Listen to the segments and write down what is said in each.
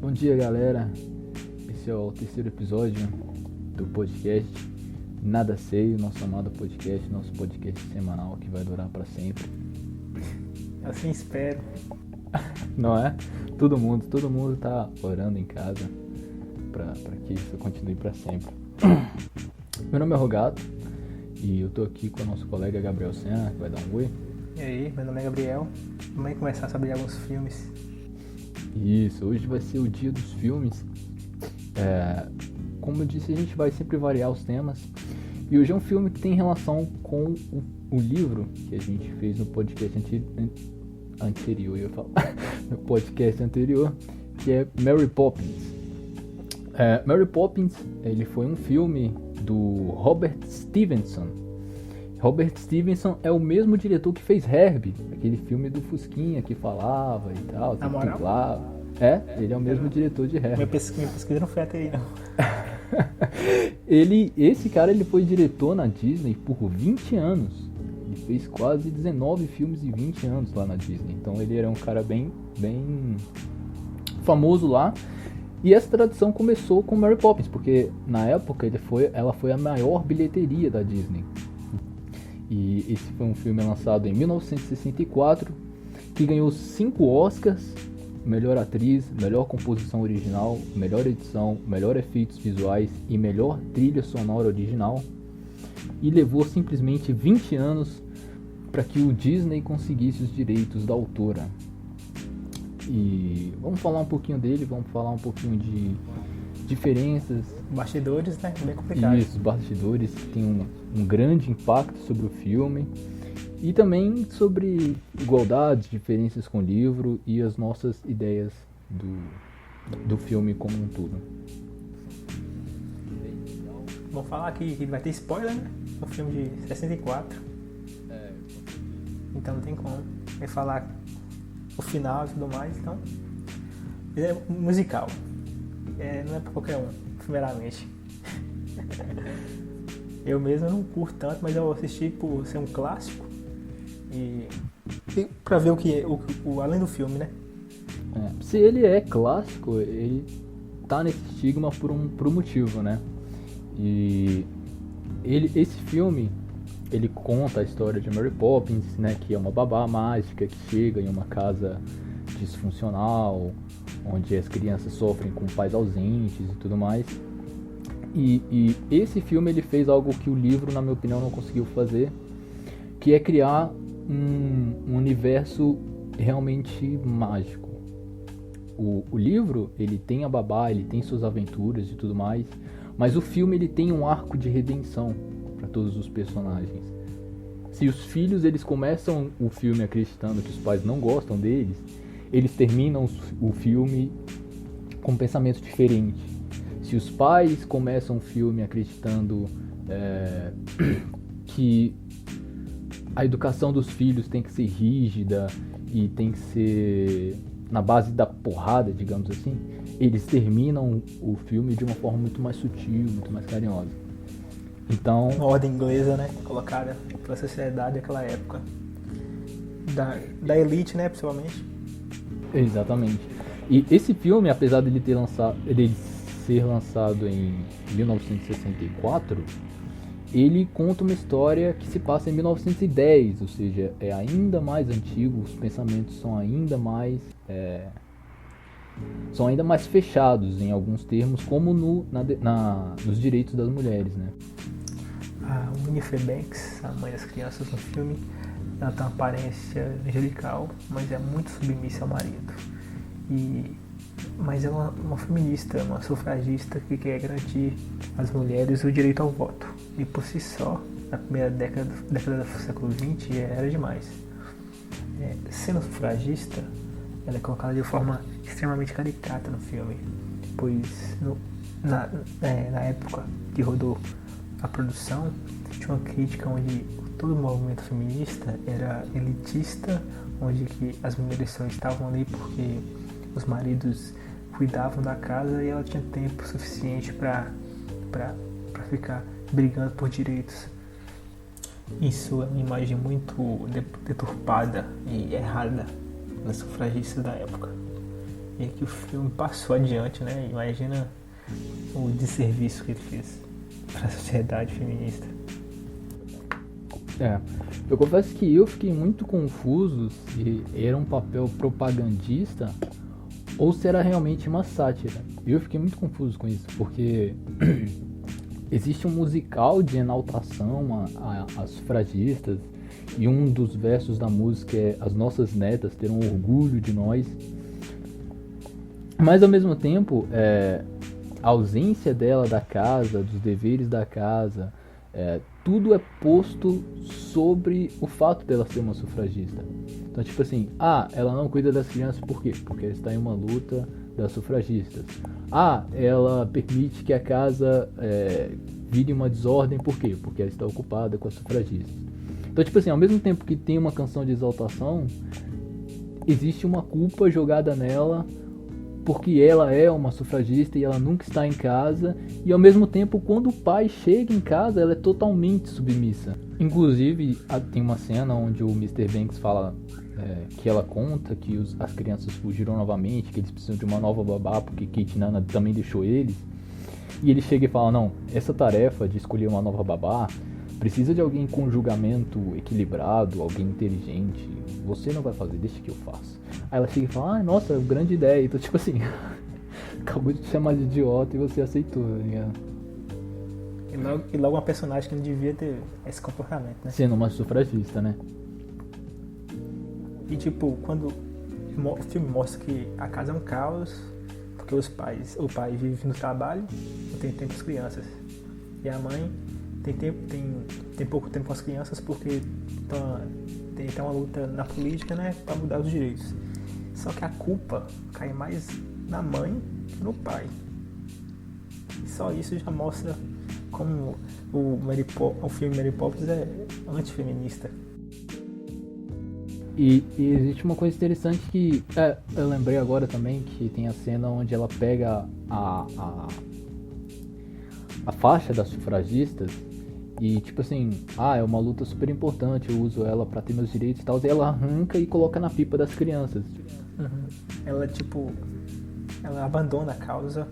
Bom dia, galera. Esse é o terceiro episódio do podcast Nada Sei, nosso amado podcast, nosso podcast semanal que vai durar para sempre. Assim espero. Não é? Todo mundo tá orando em casa para que isso continue para sempre. Meu nome é Rogato e eu tô aqui com o nosso colega Gabriel Senna, que vai dar um oi. E aí, meu nome é Gabriel. Vamos começar sobre alguns filmes. Isso, hoje vai ser o dia dos filmes. Como eu disse, a gente vai sempre variar os temas. E hoje é um filme que tem relação com o livro que a gente fez no podcast anterior, eu ia falar, no podcast anterior, que é Mary Poppins. Mary Poppins, ele foi um filme do Robert Stevenson. Robert Stevenson é o mesmo diretor que fez Herbie, aquele filme do Fusquinha que falava e tal. Na moral? Ele é o mesmo diretor de Herbie. Minha pesquisa não foi até aí, não. Esse cara ele foi diretor na Disney por 20 anos. Ele fez quase 19 filmes em 20 anos lá na Disney. Então ele era um cara bem famoso lá. E essa tradição começou com Mary Poppins, porque na época ela foi a maior bilheteria da Disney. E esse foi um filme lançado em 1964, que ganhou 5 Oscars: melhor atriz, melhor composição original, melhor edição, melhor efeitos visuais e melhor trilha sonora original. E levou simplesmente 20 anos para que o Disney conseguisse os direitos da autora. E vamos falar um pouquinho dele, vamos falar um pouquinho de diferenças. Bastidores, né? Bem complicado. Isso, bastidores que tem um grande impacto sobre o filme. E também sobre igualdades, diferenças com o livro e as nossas ideias do filme como um todo. Vamos falar aqui que vai ter spoiler, né? É um filme de 64. Então não tem como. Vai falar o final e tudo mais, então. Ele é musical. Não é pra qualquer um, primeiramente. Eu mesmo não curto tanto, mas eu assisti por ser um clássico. E pra ver o que é, além do filme, né? Se ele é clássico, ele tá nesse estigma por um motivo, né? E esse filme, ele conta a história de Mary Poppins, né? Que é uma babá mágica que chega em uma casa disfuncional, onde as crianças sofrem com pais ausentes e tudo mais. E esse filme ele fez algo que o livro, na minha opinião, não conseguiu fazer, que é criar um universo realmente mágico. O livro, ele tem a babá, ele tem suas aventuras e tudo mais, mas o filme ele tem um arco de redenção para todos os personagens. Se os filhos eles começam o filme acreditando que os pais não gostam deles, eles terminam o filme com um pensamento diferente. Se os pais começam o filme acreditando que a educação dos filhos tem que ser rígida e tem que ser na base da porrada, digamos assim, eles terminam o filme de uma forma muito mais sutil, muito mais carinhosa. Então, Uma ordem inglesa, né? Colocada pela sociedade daquela época. Da elite, né? Principalmente. exatamente. E esse filme, apesar dele ser lançado em 1964, ele conta uma história que se passa em 1910, ou seja, é ainda mais antigo, os pensamentos são ainda mais fechados em alguns termos, como nos direitos das mulheres, né? A Winnie Banks, a mãe das crianças no filme, ela tem uma aparência angelical, mas é muito submissa ao marido. Mas é uma feminista, uma sufragista que quer garantir às mulheres o direito ao voto. E por si só, na primeira década do século XX, era demais. Sendo sufragista, ela é colocada de forma extremamente caricata no filme, pois na época que rodou a produção, tinha uma crítica onde todo o movimento feminista era elitista, onde que as mulheres só estavam ali porque os maridos cuidavam da casa e ela tinha tempo suficiente para ficar brigando por direitos. Isso é uma imagem muito deturpada e errada das sufragistas da época. E que o filme passou adiante, né? Imagina o desserviço que ele fez para a sociedade feminista. Eu confesso que eu fiquei muito confuso se era um papel propagandista ou se era realmente uma sátira. Eu fiquei muito confuso com isso, porque existe um musical de enaltação a sufragistas, e um dos versos da música é: as nossas netas terão orgulho de nós. Mas ao mesmo tempo, a ausência dela da casa, dos deveres da casa, tudo é posto sobre o fato dela ser uma sufragista. Então, tipo assim, ela não cuida das crianças, por quê? Porque ela está em uma luta das sufragistas. Ela permite que a casa vire uma desordem, por quê? Porque ela está ocupada com as sufragistas. Então, tipo assim, ao mesmo tempo que tem uma canção de exaltação, existe uma culpa jogada nela porque ela é uma sufragista e ela nunca está em casa, e ao mesmo tempo, quando o pai chega em casa, ela é totalmente submissa. Inclusive, tem uma cena onde o Mr. Banks fala que ela conta que as crianças fugiram novamente, que eles precisam de uma nova babá, porque Kate e Nana também deixou eles. E ele chega e fala: não, essa tarefa de escolher uma nova babá precisa de alguém com julgamento equilibrado, alguém inteligente. Você não vai fazer, deixa que eu faço. Aí ela chega e fala: nossa, grande ideia. Então, tipo assim, acabou de te chamar de idiota e você aceitou, tá ligado? E logo uma personagem que não devia ter esse comportamento, né? Sendo uma sufragista, né? E tipo, quando o filme mostra que a casa é um caos, porque o pai vive no trabalho, não tem tempo com as crianças. E a mãe tem pouco tempo com as crianças porque tem uma luta na política, né, para mudar os direitos. Só que a culpa cai mais na mãe que no pai. E só isso já mostra como o filme Mary Poppins é antifeminista. E existe uma coisa interessante que eu lembrei agora também, que tem a cena onde ela pega a faixa das sufragistas e tipo assim, é uma luta super importante, eu uso ela pra ter meus direitos e tal, e ela arranca e coloca na pipa das crianças. Ela abandona a causa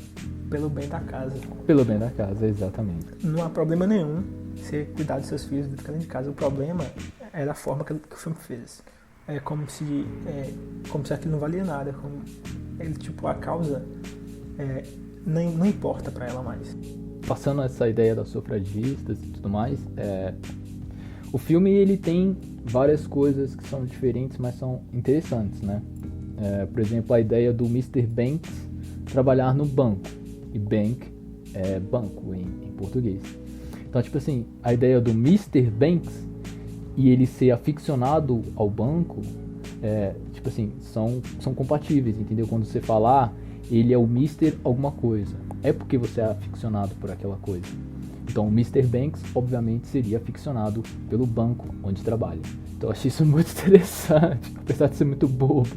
pelo bem da casa. Pelo bem da casa, exatamente. Não há problema nenhum você cuidar dos seus filhos dentro de casa. O problema era a forma que o filme fez. É como se aquilo não valia nada. A causa não importa pra ela mais. Passando essa ideia das sufragistas e tudo mais, o filme ele tem várias coisas que são diferentes, mas são interessantes, né? Por exemplo, a ideia do Mr. Banks trabalhar no banco, e bank é banco em português. Então, tipo assim, a ideia do Mr. Banks e ele ser aficionado ao banco, tipo assim, são compatíveis, entendeu? Quando você falar, ele é o Mr. alguma coisa, é porque você é aficionado por aquela coisa. Então o Mr. Banks, obviamente, seria aficionado pelo banco onde trabalha. Então eu achei isso muito interessante, apesar de ser muito bobo.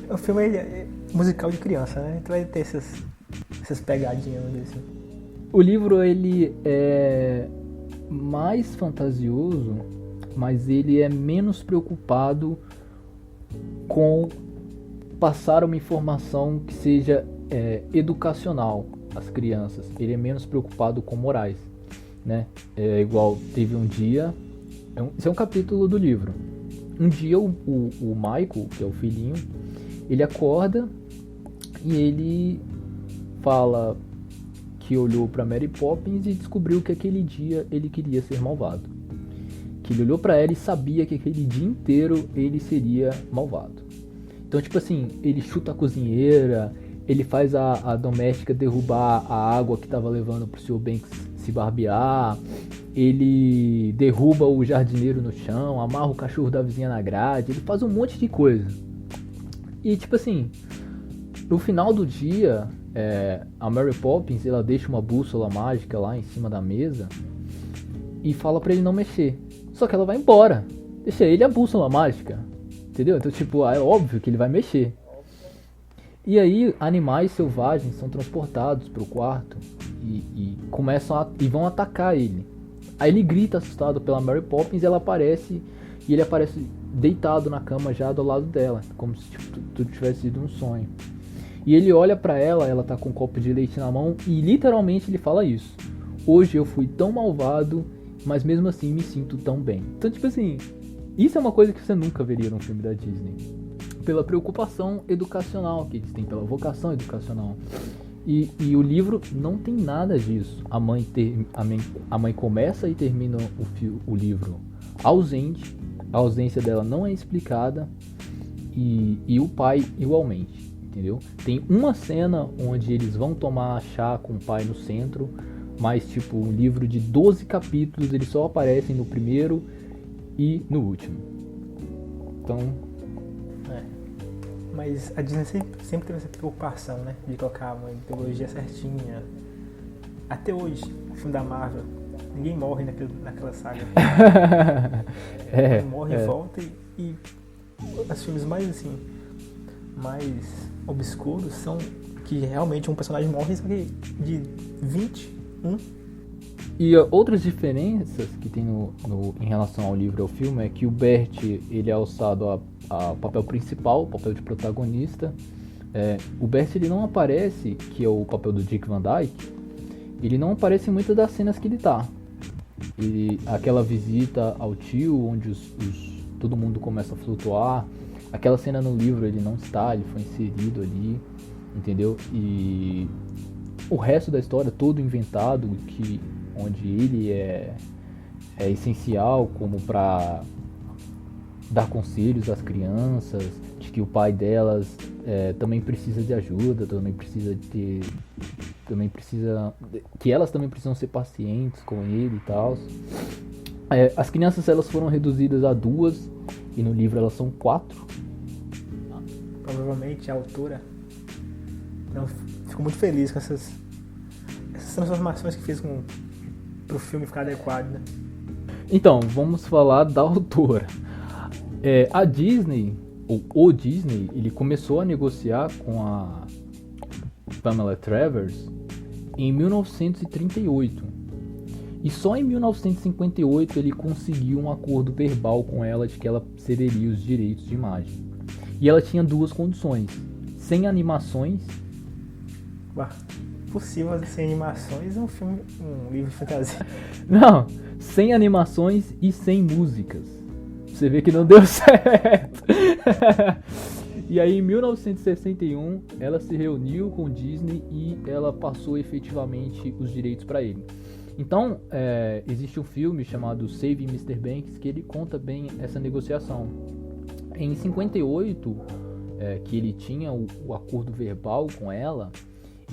O filme é musical de criança, né? Então vai ter essas pegadinhas assim. O livro, ele é mais fantasioso, mas ele é menos preocupado com passar uma informação que seja educacional às crianças. Ele é menos preocupado com morais, né? Igual teve um dia, esse é um capítulo do livro. Um dia o Michael, que é o filhinho, ele acorda e ele fala que olhou para Mary Poppins e descobriu que aquele dia ele queria ser malvado. Que ele olhou para ela e sabia que aquele dia inteiro ele seria malvado. Então, tipo assim, ele chuta a cozinheira, ele faz a doméstica derrubar a água que estava levando pro Sr. Banks se barbear, ele derruba o jardineiro no chão, amarra o cachorro da vizinha na grade, ele faz um monte de coisa. E, tipo assim, no final do dia, a Mary Poppins, ela deixa uma bússola mágica lá em cima da mesa e fala pra ele não mexer. Só que ela vai embora, deixa ele a bússola mágica, entendeu? Então, tipo, é óbvio que ele vai mexer. E aí, animais selvagens são transportados pro quarto e vão atacar ele. Aí ele grita assustado pela Mary Poppins e ela aparece, e ele aparece deitado na cama já do lado dela, como se tipo, tudo tivesse sido um sonho. E ele olha pra ela, ela tá com um copo de leite na mão e literalmente ele fala isso: hoje eu fui tão malvado, mas mesmo assim me sinto tão bem. Então tipo assim, isso é uma coisa que você nunca veria num filme da Disney, pela preocupação educacional que eles têm, pela vocação educacional. E o livro não tem nada disso. A mãe começa e termina o livro ausente, a ausência dela não é explicada, e o pai igualmente, entendeu? Tem uma cena onde eles vão tomar chá com o pai no centro, mas tipo, um livro de 12 capítulos, eles só aparecem no primeiro e no último. Então... Mas a Disney sempre teve essa preocupação, né? De colocar uma mitologia certinha. Até hoje, o filme da Marvel, ninguém morre naquela saga. Morre e volta e os filmes mais assim, mais obscuros são que realmente um personagem morre, só que de 21. E outras diferenças que tem em relação ao livro e ao filme é que o Bert, ele é alçado a papel principal, papel de protagonista. O Bert, ele não aparece, que é o papel do Dick Van Dyke, ele não aparece em muitas das cenas que ele tá. Aquela visita ao tio, onde todo mundo começa a flutuar, aquela cena no livro ele não está, ele foi inserido ali, entendeu? E o resto da história todo inventado, onde ele é essencial como para dar conselhos às crianças, de que o pai delas também precisa de ajuda, que elas também precisam ser pacientes com ele e tal. As crianças, elas foram reduzidas a 2 e no livro elas são 4. Provavelmente a autora ficou muito feliz com essas transformações que fez pro filme ficar adequado, né? Então, vamos falar da autora. A Disney, ou o Disney, ele começou a negociar com a Pamela Travers em 1938. E só em 1958 ele conseguiu um acordo verbal com ela de que ela cederia os direitos de imagem. E ela tinha 2 condições: sem animações. Possível sem animações, um livro de fantasia. Não, sem animações e sem músicas. Você vê que não deu certo. E aí em 1961 ela se reuniu com o Disney e ela passou efetivamente os direitos para ele. Então existe um filme chamado Saving Mr. Banks que ele conta bem essa negociação. Em 58, que ele tinha o acordo verbal com ela,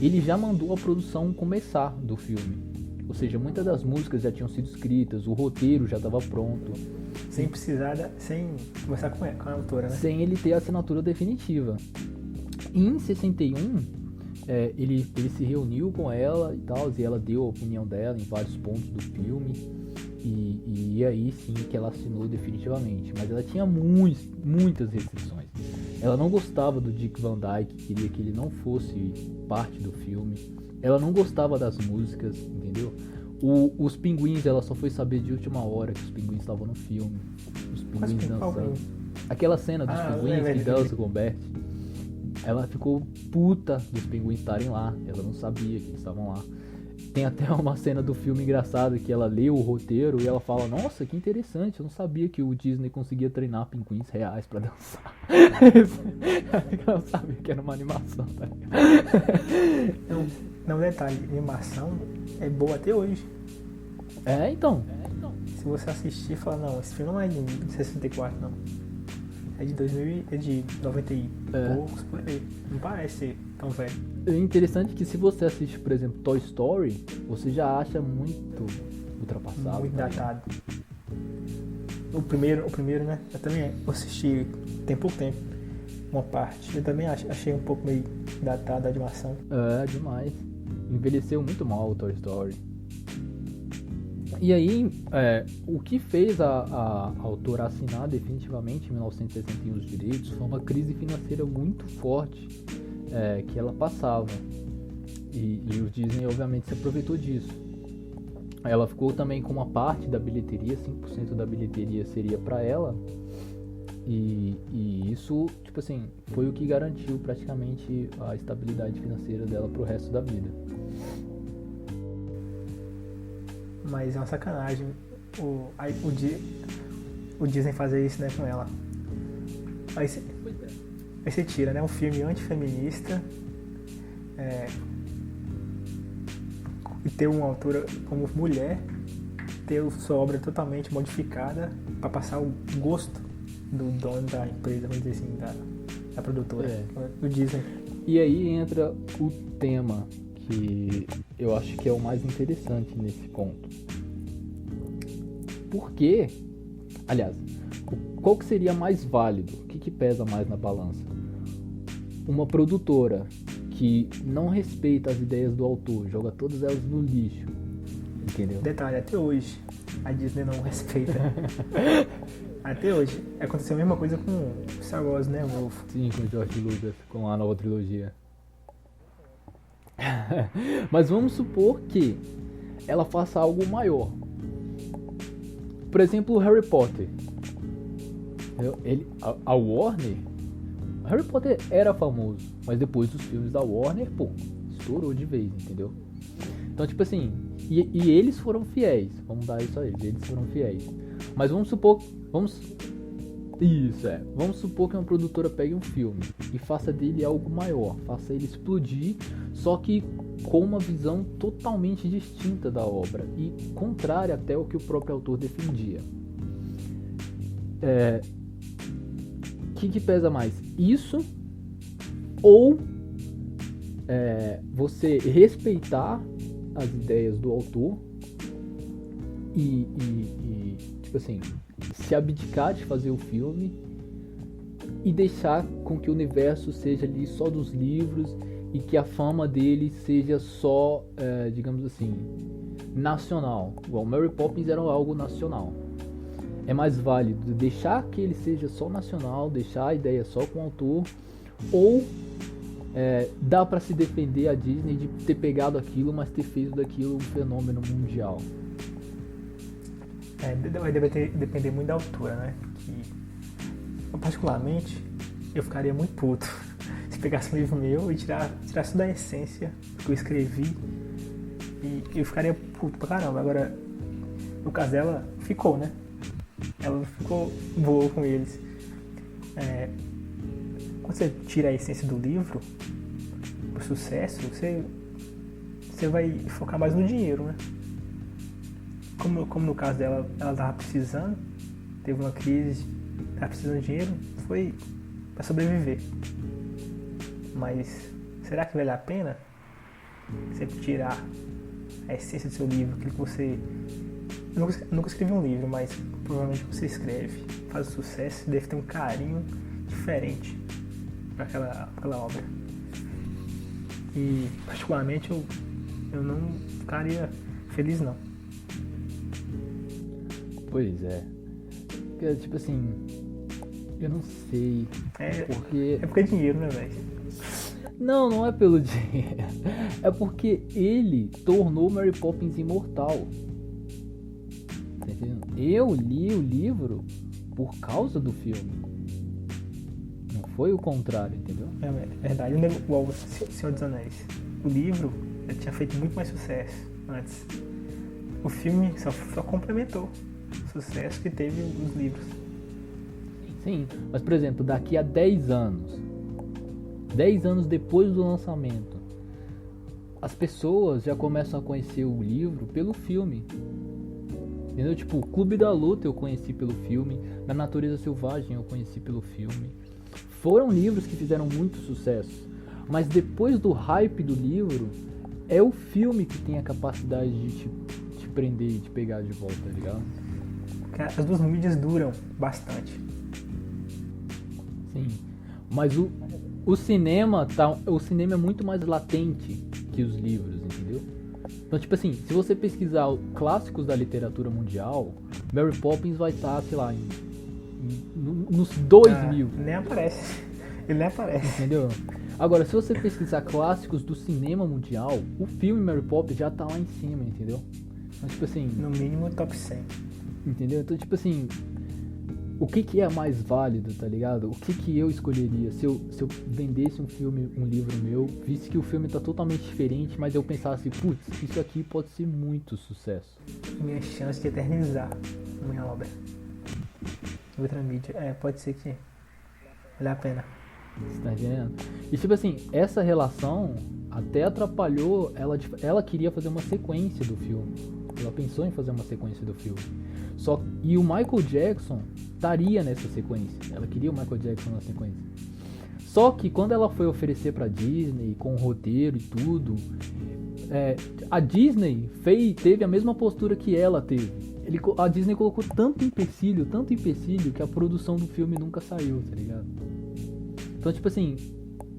ele já mandou a produção começar do filme. Ou seja, muitas das músicas já tinham sido escritas, o roteiro já estava pronto. Sem conversar com a autora, né? Sem ele ter a assinatura definitiva. E em 61, ele se reuniu com ela e tal, e ela deu a opinião dela em vários pontos do filme. E aí sim que ela assinou definitivamente. Mas ela tinha muitas restrições. Ela não gostava do Dick Van Dyke, queria que ele não fosse parte do filme. Ela não gostava das músicas, entendeu? Os pinguins, ela só foi saber de última hora que os pinguins estavam no filme. Os pinguins dançando. Aquela cena dos pinguins que dançam com o Bert. Ela ficou puta dos pinguins estarem lá. Ela não sabia que eles estavam lá. Tem até uma cena do filme engraçada que ela lê o roteiro e ela fala: nossa, que interessante, eu não sabia que o Disney conseguia treinar pinguins reais pra dançar. Ela não sabia que era uma animação, tá? Não, detalhe, animação é boa até hoje. Então. Se você assistir e falar: não, esse filme não é de 64, não. É de 2000, é de 90 e poucos, por aí. Não parece ser tão velho. É interessante que se você assiste, por exemplo, Toy Story, você já acha muito ultrapassado. Muito datado. O primeiro, né? Eu também assisti tem pouco tempo, uma parte. Eu também achei um pouco meio datado a animação. Demais. Envelheceu muito mal o Toy Story. E aí, o que fez a autora assinar definitivamente em 1961 os direitos foi uma crise financeira muito forte que ela passava. E o Disney, obviamente, se aproveitou disso. ela ficou também com uma parte da bilheteria, 5% da bilheteria seria pra ela. E isso, tipo assim, foi o que garantiu praticamente a estabilidade financeira dela pro resto da vida. Mas é uma sacanagem o Disney fazer isso, né, com ela. Aí você tira, né, um filme antifeminista e ter uma autora como mulher, ter sua obra totalmente modificada para passar o gosto do dono da empresa, vamos dizer assim, da produtora, do Disney. E aí entra o tema que eu acho que é o mais interessante nesse ponto. Por quê? Aliás, qual que seria mais válido? O que pesa mais na balança? Uma produtora que não respeita as ideias do autor, joga todas elas no lixo, entendeu? Detalhe, até hoje a Disney não respeita. Até hoje. Aconteceu a mesma coisa com Star Wars, né, o novo? Sim, com o George Lucas, com a nova trilogia. Mas vamos supor que ela faça algo maior. Por exemplo, o Harry Potter. A Warner... Harry Potter era famoso, mas depois dos filmes da Warner, estourou de vez, entendeu? Então, tipo assim... E eles foram fiéis. Vamos dar isso a eles. Eles foram fiéis. Mas vamos supor... Vamos supor que uma produtora pegue um filme e faça dele algo maior, faça ele explodir, só que com uma visão totalmente distinta da obra e contrária até o que o próprio autor defendia. Que pesa mais? Isso ou você respeitar as ideias do autor e tipo assim, se abdicar de fazer o filme e deixar com que o universo seja ali só dos livros e que a fama dele seja só, digamos assim, nacional. Igual Mary Poppins era algo nacional. É mais válido deixar que ele seja só nacional, deixar a ideia só com o autor, ou dá pra se defender a Disney de ter pegado aquilo, mas ter feito daquilo um fenômeno mundial. Vai depender muito da autora, né? Eu, particularmente, eu ficaria muito puto se pegasse um livro meu e tirasse da essência que eu escrevi, e eu ficaria puto pra caramba. Agora, no caso dela, ficou, né? Ela ficou boa com eles. Quando você tira a essência do livro, o sucesso, você vai focar mais no dinheiro, né? Como no caso dela, ela estava precisando, teve uma crise, estava precisando de dinheiro, foi para sobreviver. Mas será que vale a pena você tirar a essência do seu livro, aquilo que você... Eu nunca escrevi um livro, mas provavelmente você escreve, faz sucesso, deve ter um carinho diferente para aquela obra. E particularmente eu não ficaria feliz, não. Pois é. Porque, tipo assim, eu não sei. Porque é dinheiro, né, velho? Não é pelo dinheiro. É porque ele tornou Mary Poppins imortal. Tá entendendo? Eu li o livro por causa do filme. Não foi o contrário, entendeu? É verdade. Igual o Senhor dos Anéis. O livro já tinha feito muito mais sucesso antes. O filme só complementou o sucesso que teve nos livros. Sim, mas por exemplo, daqui a 10 anos depois do lançamento, as pessoas já começam a conhecer o livro pelo filme. Entendeu? Tipo, o Clube da Luta eu conheci pelo filme, Na Natureza Selvagem eu conheci pelo filme. Foram livros que fizeram muito sucesso, mas depois do hype do livro, é o filme que tem a capacidade de te prender e te pegar de volta, tá ligado? As duas mídias duram bastante. Sim, mas o cinema é muito mais latente que os livros, entendeu? Então, tipo assim, se você pesquisar clássicos da literatura mundial, Mary Poppins vai estar, sei lá, nos 2000. Nem aparece. Ele nem aparece. Entendeu? Agora, se você pesquisar clássicos do cinema mundial, o filme Mary Poppins já tá lá em cima, entendeu? Mas, tipo assim... No mínimo, top 100. Entendeu? Então, tipo assim... O que é mais válido, tá ligado? O que eu escolheria se eu vendesse um livro meu, visse que o filme tá totalmente diferente, mas eu pensasse, putz, isso aqui pode ser muito sucesso. Minha chance de eternizar minha obra. Outra mídia. Pode ser que vale a pena. Você tá entendendo? E tipo assim, essa relação até atrapalhou, ela queria fazer uma sequência do filme. Ela pensou em fazer uma sequência do filme. E o Michael Jackson estaria nessa sequência. Ela queria o Michael Jackson na sequência. Só que quando ela foi oferecer pra Disney, com o roteiro e tudo, a Disney teve a mesma postura que ela teve. A Disney colocou tanto empecilho, que a produção do filme nunca saiu, tá ligado? Então, tipo assim,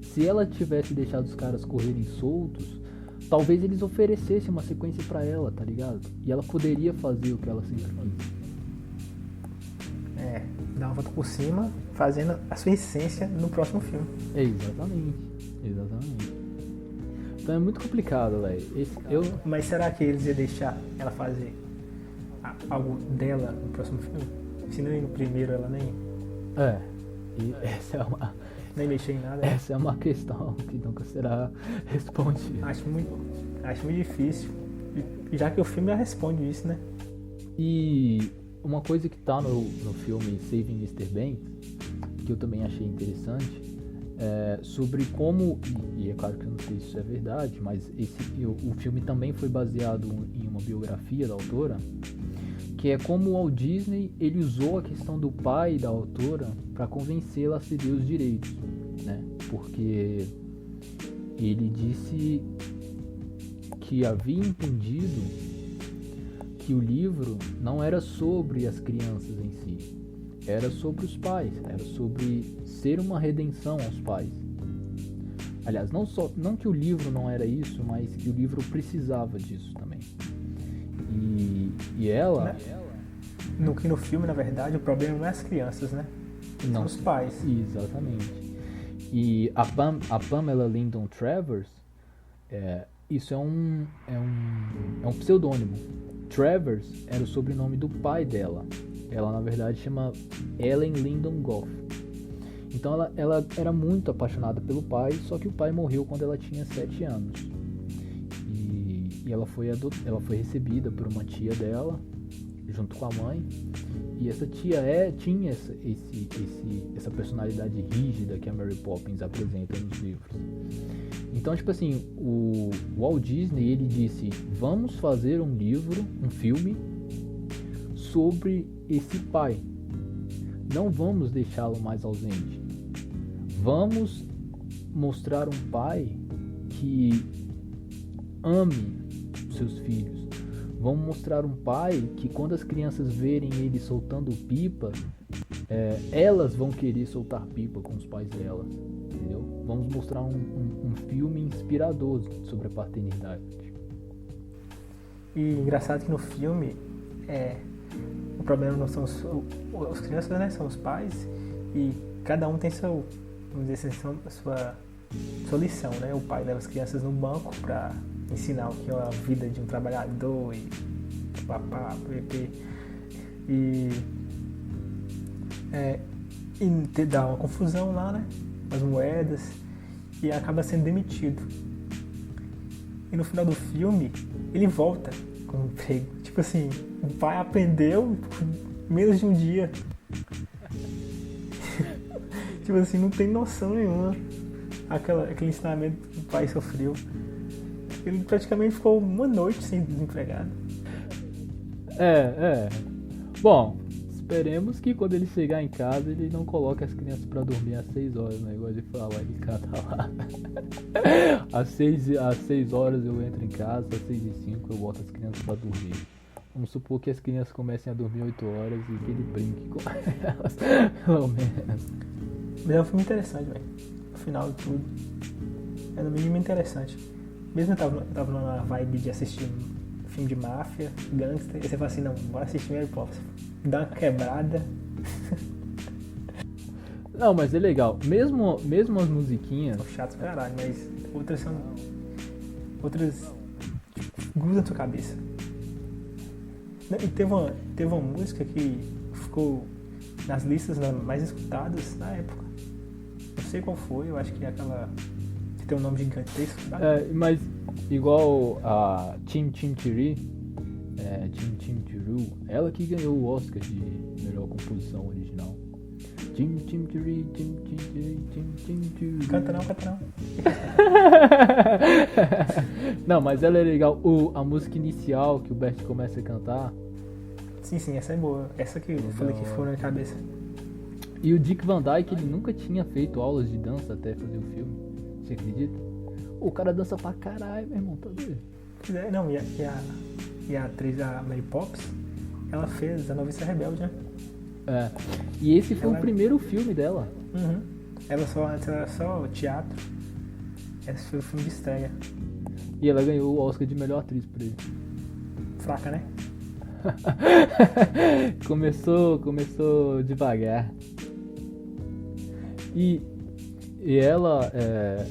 se ela tivesse deixado os caras correrem soltos, talvez eles oferecessem uma sequência pra ela, tá ligado? E ela poderia fazer o que ela sempre quis. Dar uma volta por cima, fazendo a sua essência no próximo filme. Exatamente. Então é muito complicado, velho. Mas será que eles iam deixar ela fazer algo dela no próximo filme? Se não ir no primeiro, ela nem... E essa é uma... Nem mexer em nada. Essa é uma questão que nunca será respondida. Acho muito difícil. E já que o filme já responde isso, né? E uma coisa que tá no filme Saving Mr. Banks, que eu também achei interessante, é sobre como, e é claro que eu não sei se isso é verdade, mas o filme também foi baseado em uma biografia da autora, que é como o Walt Disney ele usou a questão do pai da autora para convencê-la a ceder os direitos, né? Porque ele disse que havia entendido que o livro não era sobre as crianças em si, era sobre os pais, era sobre ser uma redenção aos pais. Aliás, não que o livro não era isso, mas que o livro precisava disso também. E ela... No filme, na verdade, o problema não é as crianças, né? São os pais. Exatamente. E a Pamela Lyndon Travers, isso é um pseudônimo. Travers era o sobrenome do pai dela. Ela, na verdade, chama Ellen Lyndon Goff. Então ela era muito apaixonada pelo pai, só que o pai morreu quando ela tinha 7 anos. E ela foi recebida por uma tia dela, junto com a mãe. E essa tia tinha essa personalidade rígida que a Mary Poppins apresenta nos livros. Então, tipo assim, o Walt Disney, ele disse, vamos fazer um filme sobre esse pai. Não vamos deixá-lo mais ausente. Vamos mostrar um pai que ame seus filhos. Vamos mostrar um pai que quando as crianças verem ele soltando pipa, elas vão querer soltar pipa com os pais delas. Entendeu? Vamos mostrar um filme inspirador sobre a paternidade. E engraçado que no filme o problema não são as crianças, né? São os pais, e cada um tem vamos dizer assim, sua lição, né? O pai leva as crianças no banco para ensinar o que é a vida de um trabalhador e papá, PP, e dá uma confusão lá, né? As moedas, e acaba sendo demitido. E no final do filme ele volta com o emprego. Tipo assim, o pai aprendeu em menos de um dia. Tipo assim, não tem noção nenhuma aquele ensinamento que o pai sofreu. Ele praticamente ficou uma noite sem desempregado. Bom, esperemos que quando ele chegar em casa ele não coloque as crianças pra dormir às 6 horas, né? Igual ele fala, ele cata lá. Às 6 horas eu entro em casa, às 6h05 eu boto as crianças pra dormir. Vamos supor que as crianças comecem a dormir 8 horas e que ele brinque com elas, pelo menos. Mas é um filme interessante, velho. No final de tudo, é no mínimo interessante. Mesmo eu tava numa vibe de assistir um filme de máfia, gangster, e você fala assim, não, bora assistir Mary Poppins. Dá uma quebrada. Não, mas é legal. Mesmo as musiquinhas... São chatos pra caralho, mas outras grudam na sua cabeça. E teve uma música que ficou nas listas mais escutadas na época. Não sei qual foi, eu acho que é aquela que tem um nome gigantesco, sabe? Mas igual a Tim Tim Tiri, Tim Tim Tiru, ela que ganhou o Oscar de melhor composição original. Tim Tim Tiri, Tim Tim Tiri, Tim Tim Tiri. Canta não. Não, mas ela é legal. A música inicial que o Bert começa a cantar. Sim, essa é boa. Essa que eu falei que foi na cabeça. E o Dick Van Dyke, ele nunca tinha feito aulas de dança até fazer o filme. Você acredita? O cara dança pra caralho, meu irmão, tá doido? Não, e a atriz, a Mary Poppins, ela fez A Noviça Rebelde, né? E esse foi o primeiro filme dela. Uhum. Antes era só teatro. Esse foi o filme de estreia. E ela ganhou o Oscar de melhor atriz por ele. Fraca, né? Começou devagar. E ela,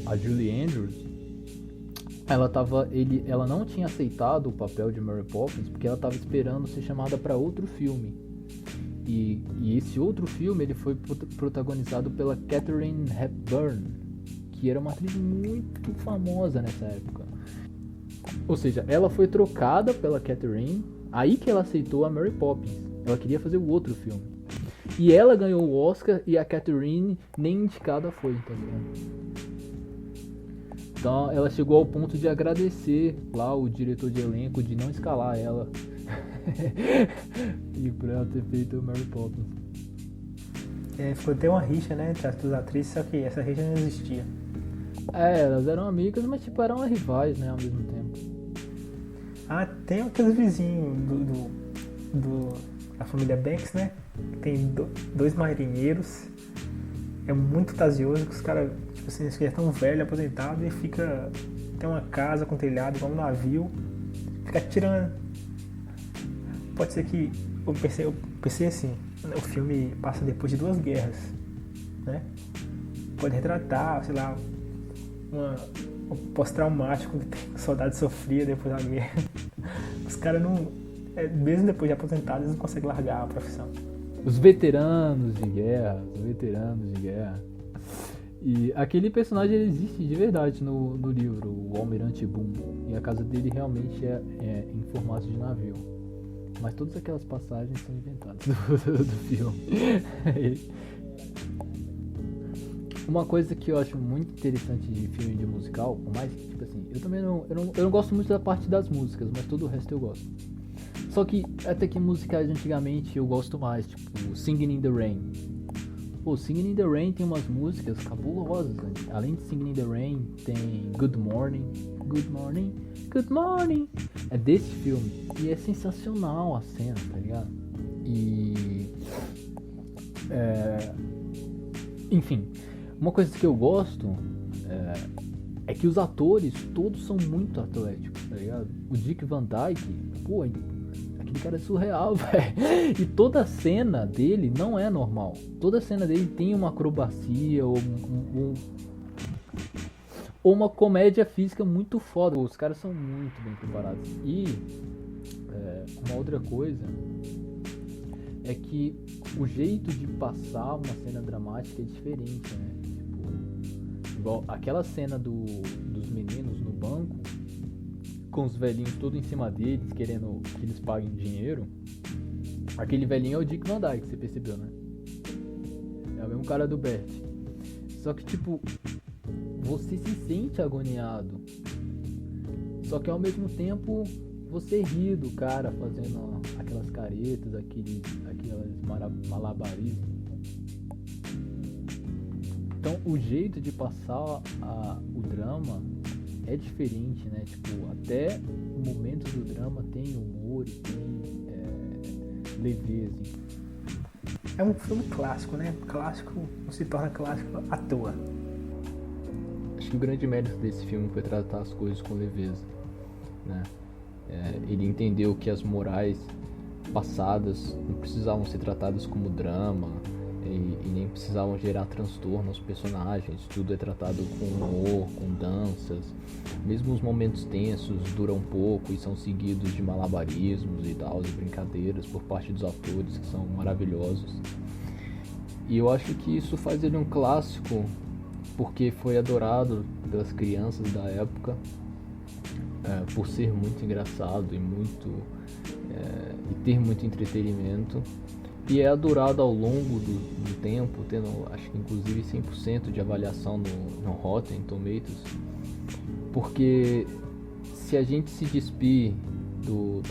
a Julie Andrews, ela não tinha aceitado o papel de Mary Poppins porque ela estava esperando ser chamada para outro filme. E esse outro filme ele foi protagonizado pela Katharine Hepburn, que era uma atriz muito famosa nessa época. Ou seja, ela foi trocada pela Katharine, aí que ela aceitou a Mary Poppins. Ela queria fazer o outro filme. E ela ganhou o Oscar e a Katharine nem indicada foi, tá ligado? Então ela chegou ao ponto de agradecer lá o diretor de elenco de não escalar ela. E por ela ter feito o Mary Poppins. Ficou até uma rixa, né, entre as duas atrizes, só que essa rixa não existia. Elas eram amigas, mas tipo eram rivais, né, ao mesmo tempo. Tem aqueles vizinhos da família Banks, né? Tem dois marinheiros. É muito fantasioso que os caras, tipo assim, eles já estão velhos, aposentados, e tem uma casa com telhado, igual um navio, fica tirando. Pode ser que eu pensei assim, o filme passa depois de 2 guerras, né? Pode retratar, sei lá, um pós-traumático que o soldado sofria depois da guerra. Os caras não, mesmo depois de aposentados, eles não conseguem largar a profissão. Os veteranos de guerra. E aquele personagem ele existe de verdade no livro, o Almirante Boone. E a casa dele realmente é em formato de navio. Mas todas aquelas passagens são inventadas do filme. Uma coisa que eu acho muito interessante de filme de musical, por mais que, tipo assim, eu não gosto muito da parte das músicas, mas todo o resto eu gosto. Só que até que musicais de antigamente eu gosto mais, tipo Singing in the Rain. Pô, Singing in the Rain tem umas músicas cabulosas, né? Além de Singing in the Rain, tem Good Morning, Good Morning, Good Morning. É desse filme. E é sensacional a cena, tá ligado? Enfim, uma coisa que eu gosto é que os atores todos são muito atléticos, tá ligado? O Dick Van Dyke, pô, aquele cara é surreal, velho. E toda a cena dele não é normal. Toda a cena dele tem uma acrobacia ou uma comédia física muito foda. Os caras são muito bem preparados. E uma outra coisa é que o jeito de passar uma cena dramática é diferente, né? Tipo, igual aquela cena dos meninos no banco, com os velhinhos todos em cima deles, querendo que eles paguem dinheiro. Aquele velhinho é o Dick Van Dyke, você percebeu, né? É o mesmo cara do Bert. Só que, tipo, você se sente agoniado. Só que ao mesmo tempo, você ri do cara fazendo aquelas caretas, aqueles malabarismos. Então, o jeito de passar o drama é diferente, né? Tipo, até o momento do drama tem humor e tem leveza. É um filme clássico, né? Clássico não se torna clássico à toa. Acho que o grande mérito desse filme foi tratar as coisas com leveza, né? Ele entendeu que as morais passadas não precisavam ser tratadas como drama. e nem precisavam gerar transtorno aos personagens. Tudo é tratado com humor, com danças. Mesmo os momentos tensos duram pouco e são seguidos de malabarismos e tal, de brincadeiras por parte dos atores, que são maravilhosos. E eu acho que isso faz ele um clássico porque foi adorado pelas crianças da época, por ser muito engraçado e ter muito entretenimento. E é adorado ao longo do tempo, tendo, acho que inclusive 100% de avaliação no Rotten Tomatoes, porque se a gente se despir do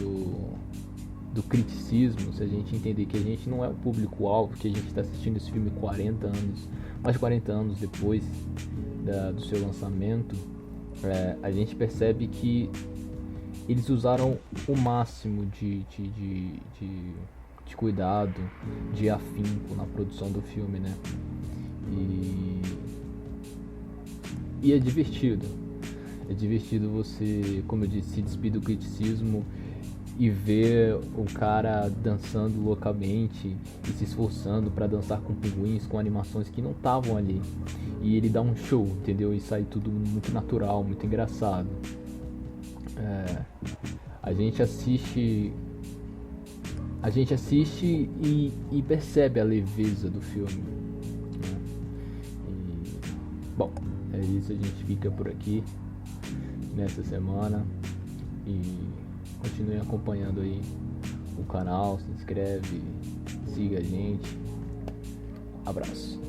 criticismo, se a gente entender que a gente não é o público-alvo, que a gente está assistindo esse filme 40 anos, mais de 40 anos depois do seu lançamento, a gente percebe que eles usaram o máximo de cuidado, de afinco na produção do filme, né? E é divertido. É divertido você, como eu disse, se despir do criticismo e ver o cara dançando loucamente e se esforçando para dançar com pinguins, com animações que não estavam ali. E ele dá um show, entendeu? E sai tudo muito natural, muito engraçado. A gente assiste e percebe a leveza do filme, né? Bom, é isso, a gente fica por aqui nessa semana e continue acompanhando aí o canal, se inscreve, siga a gente. Abraço.